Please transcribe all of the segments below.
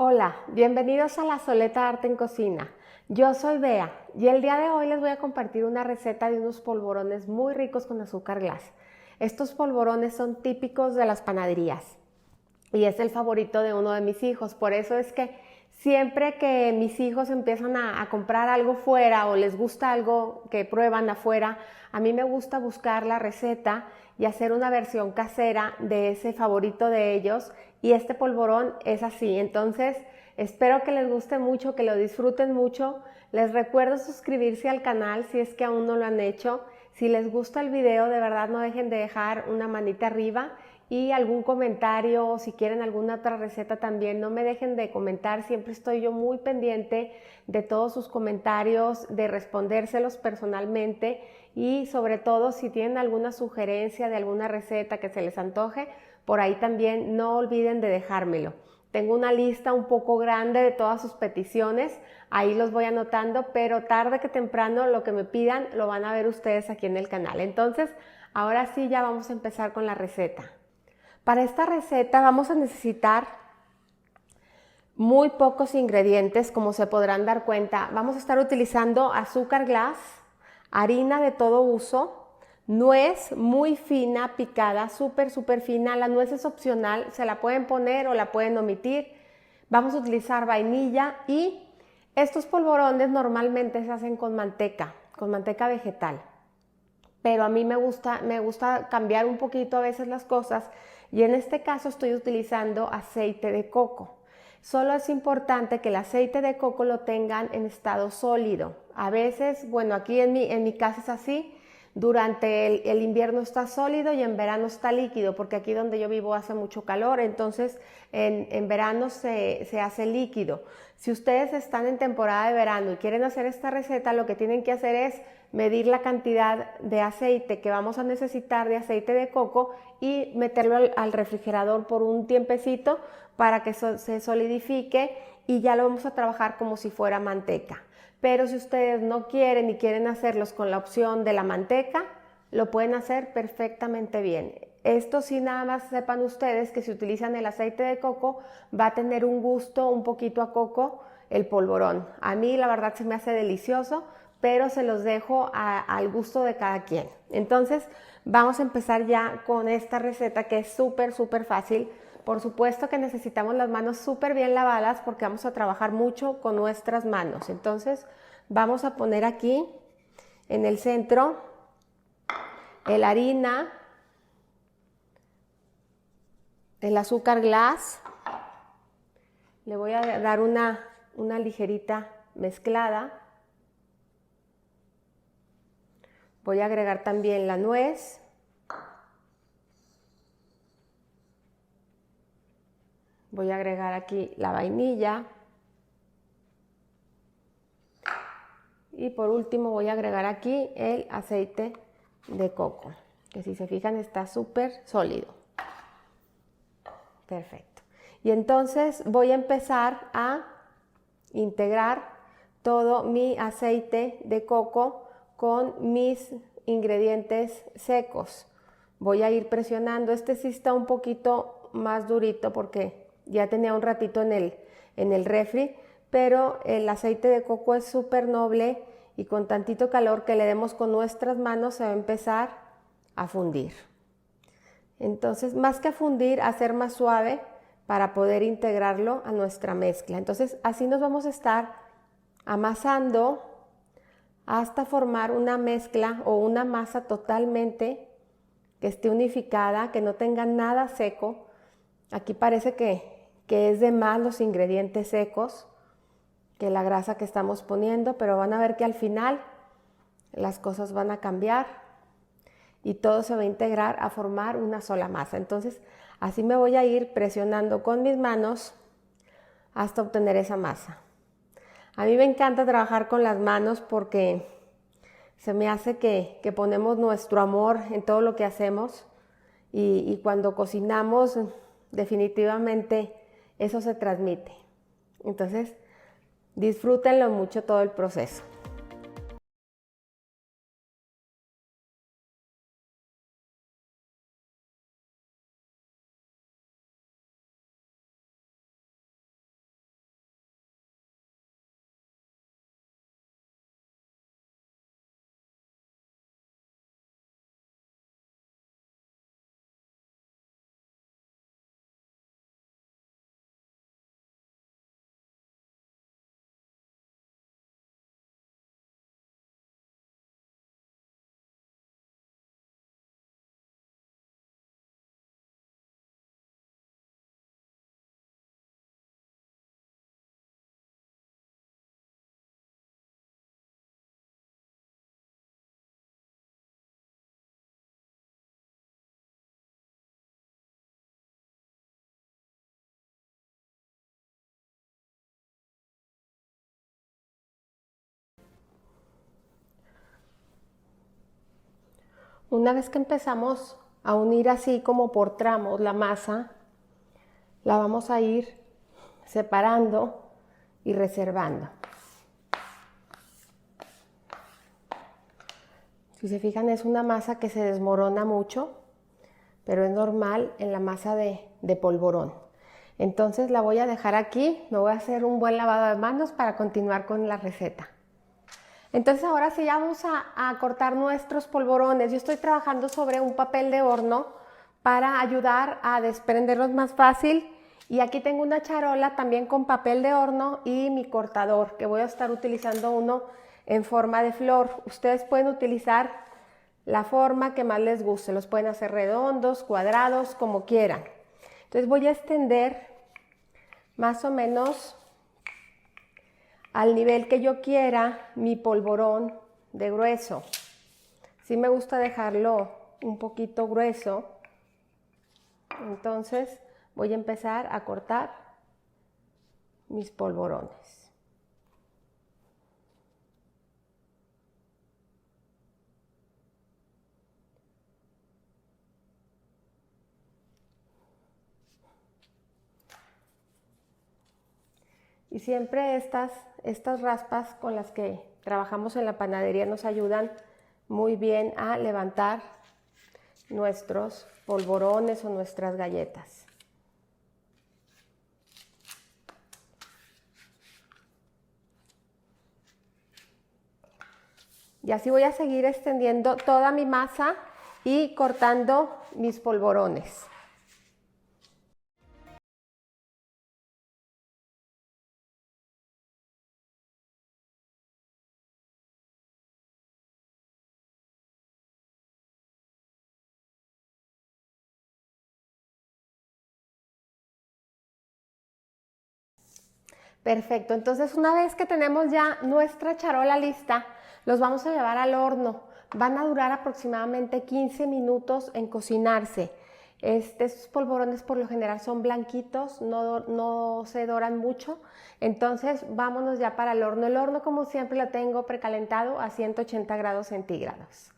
Hola, bienvenidos a La Soleta Arte en Cocina. Yo soy Bea y el día de hoy les voy a compartir una receta de unos polvorones muy ricos con azúcar glass. Estos polvorones son típicos de las panaderías y es el favorito de uno de mis hijos. Por eso es que siempre que mis hijos empiezan a comprar algo fuera o les gusta algo que prueban afuera, a mí me gusta buscar la receta y hacer una versión casera de ese favorito de ellos, y este polvorón es así. Entonces espero que les guste mucho, que lo disfruten mucho. Les recuerdo suscribirse al canal si es que aún no lo han hecho. Si les gusta el video, de verdad no dejen de dejar una manita arriba y algún comentario, o si quieren alguna otra receta también, no me dejen de comentar. Siempre estoy yo muy pendiente de todos sus comentarios, de respondérselos personalmente, y sobre todo si tienen alguna sugerencia de alguna receta que se les antoje, por ahí también no olviden de dejármelo. Tengo una lista un poco grande de todas sus peticiones, ahí los voy anotando, pero tarde que temprano lo que me pidan lo van a ver ustedes aquí en el canal. Entonces, ahora sí ya vamos a empezar con la receta. Para esta receta vamos a necesitar muy pocos ingredientes, como se podrán dar cuenta. Vamos a estar utilizando azúcar glass, harina de todo uso, nuez muy fina picada, súper fina. La nuez es opcional, se la pueden poner o la pueden omitir. Vamos a utilizar vainilla, y estos polvorones normalmente se hacen con manteca vegetal. Pero a mí me gusta cambiar un poquito a veces las cosas, y en este caso estoy utilizando aceite de coco. Solo es importante que el aceite de coco lo tengan en estado sólido. A veces, bueno, aquí en mi casa es así, durante el invierno está sólido y en verano está líquido, porque aquí donde yo vivo hace mucho calor, entonces en verano se hace líquido. Si ustedes están en temporada de verano y quieren hacer esta receta, lo que tienen que hacer es medir la cantidad de aceite que vamos a necesitar de aceite de coco y meterlo al refrigerador por un tiempecito para que se solidifique, y ya lo vamos a trabajar como si fuera manteca. Pero si ustedes no quieren y quieren hacerlos con la opción de la manteca, lo pueden hacer perfectamente bien. Esto sí, nada más sepan ustedes que si utilizan el aceite de coco va a tener un gusto un poquito a coco el polvorón. A mí la verdad se me hace delicioso, pero se los dejo al gusto de cada quien. Entonces vamos a empezar ya con esta receta, que es súper fácil. Por supuesto que necesitamos las manos súper bien lavadas porque vamos a trabajar mucho con nuestras manos. Entonces vamos a poner aquí en el centro la harina, el azúcar glass. Le voy a dar una ligerita mezclada. Voy a agregar también la nuez. Voy a agregar aquí la vainilla. Y por último voy a agregar aquí el aceite de coco, que si se fijan está súper sólido. Perfecto. Y entonces voy a empezar a integrar todo mi aceite de coco con mis ingredientes secos. Voy a ir presionando. Este sí está un poquito más durito porque ya tenía un ratito en el refri, pero el aceite de coco es súper noble, y con tantito calor que le demos con nuestras manos se va a empezar a fundir. Entonces, más que a fundir, hacer más suave para poder integrarlo a nuestra mezcla. Entonces, así nos vamos a estar amasando hasta formar una mezcla o una masa totalmente que esté unificada, que no tenga nada seco. Aquí parece que es de más los ingredientes secos que la grasa que estamos poniendo, pero van a ver que al final las cosas van a cambiar y todo se va a integrar a formar una sola masa. Entonces, así me voy a ir presionando con mis manos hasta obtener esa masa. A mí me encanta trabajar con las manos porque se me hace que ponemos nuestro amor en todo lo que hacemos, y cuando cocinamos definitivamente eso se transmite. Entonces, disfrútenlo mucho todo el proceso. Una vez que empezamos a unir así como por tramos la masa, la vamos a ir separando y reservando. Si se fijan, es una masa que se desmorona mucho, pero es normal en la masa de polvorón. Entonces la voy a dejar aquí, me voy a hacer un buen lavado de manos para continuar con la receta. Entonces ahora sí ya vamos a cortar nuestros polvorones. Yo estoy trabajando sobre un papel de horno para ayudar a desprenderlos más fácil. Y aquí tengo una charola también con papel de horno y mi cortador, que voy a estar utilizando uno en forma de flor. Ustedes pueden utilizar la forma que más les guste. Los pueden hacer redondos, cuadrados, como quieran. Entonces voy a extender más o menos al nivel que yo quiera mi polvorón de grueso. Sí me gusta dejarlo un poquito grueso. Entonces voy a empezar a cortar mis polvorones. Y siempre estas raspas con las que trabajamos en la panadería nos ayudan muy bien a levantar nuestros polvorones o nuestras galletas. Y así voy a seguir extendiendo toda mi masa y cortando mis polvorones. Perfecto, entonces una vez que tenemos ya nuestra charola lista, los vamos a llevar al horno. Van a durar aproximadamente 15 minutos en cocinarse. Estos polvorones por lo general son blanquitos, no se doran mucho. Entonces vámonos ya para el horno. El horno, como siempre, lo tengo precalentado a 180 grados centígrados.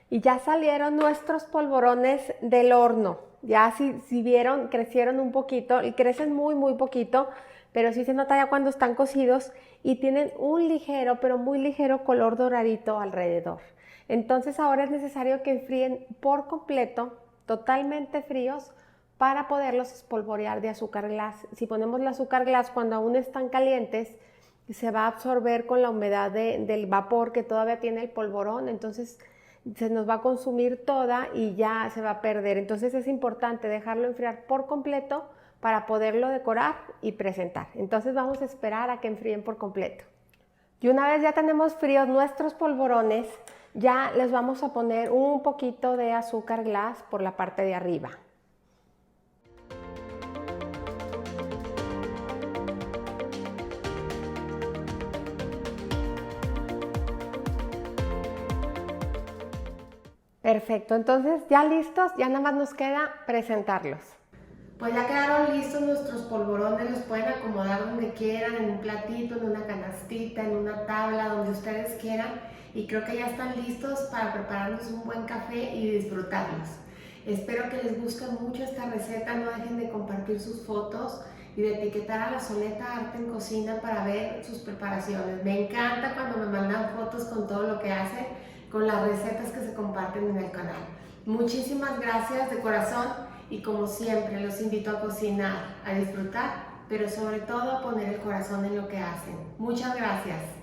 Y ya salieron nuestros polvorones del horno. Ya si vieron, crecieron un poquito y crecen muy poquito, pero sí se nota ya cuando están cocidos y tienen un ligero, pero muy ligero color doradito alrededor. Entonces ahora es necesario que enfríen por completo, totalmente fríos, para poderlos espolvorear de azúcar glass. Si ponemos el azúcar glass cuando aún están calientes, se va a absorber con la humedad del vapor que todavía tiene el polvorón, entonces se nos va a consumir toda y ya se va a perder. Entonces es importante dejarlo enfriar por completo para poderlo decorar y presentar. Entonces vamos a esperar a que enfríen por completo. Y una vez ya tenemos fríos nuestros polvorones, ya les vamos a poner un poquito de azúcar glass por la parte de arriba. Perfecto, entonces ya listos, ya nada más nos queda presentarlos. Pues ya quedaron listos nuestros polvorones, los pueden acomodar donde quieran, en un platito, en una canastita, en una tabla, donde ustedes quieran. Y creo que ya están listos para prepararnos un buen café y disfrutarlos. Espero que les guste mucho esta receta, no dejen de compartir sus fotos y de etiquetar a la Soleta Arte en Cocina para ver sus preparaciones. Me encanta cuando me mandan fotos con todo lo que hacen, con las recetas que se comparten en el canal. Muchísimas gracias de corazón y como siempre los invito a cocinar, a disfrutar, pero sobre todo a poner el corazón en lo que hacen. Muchas gracias.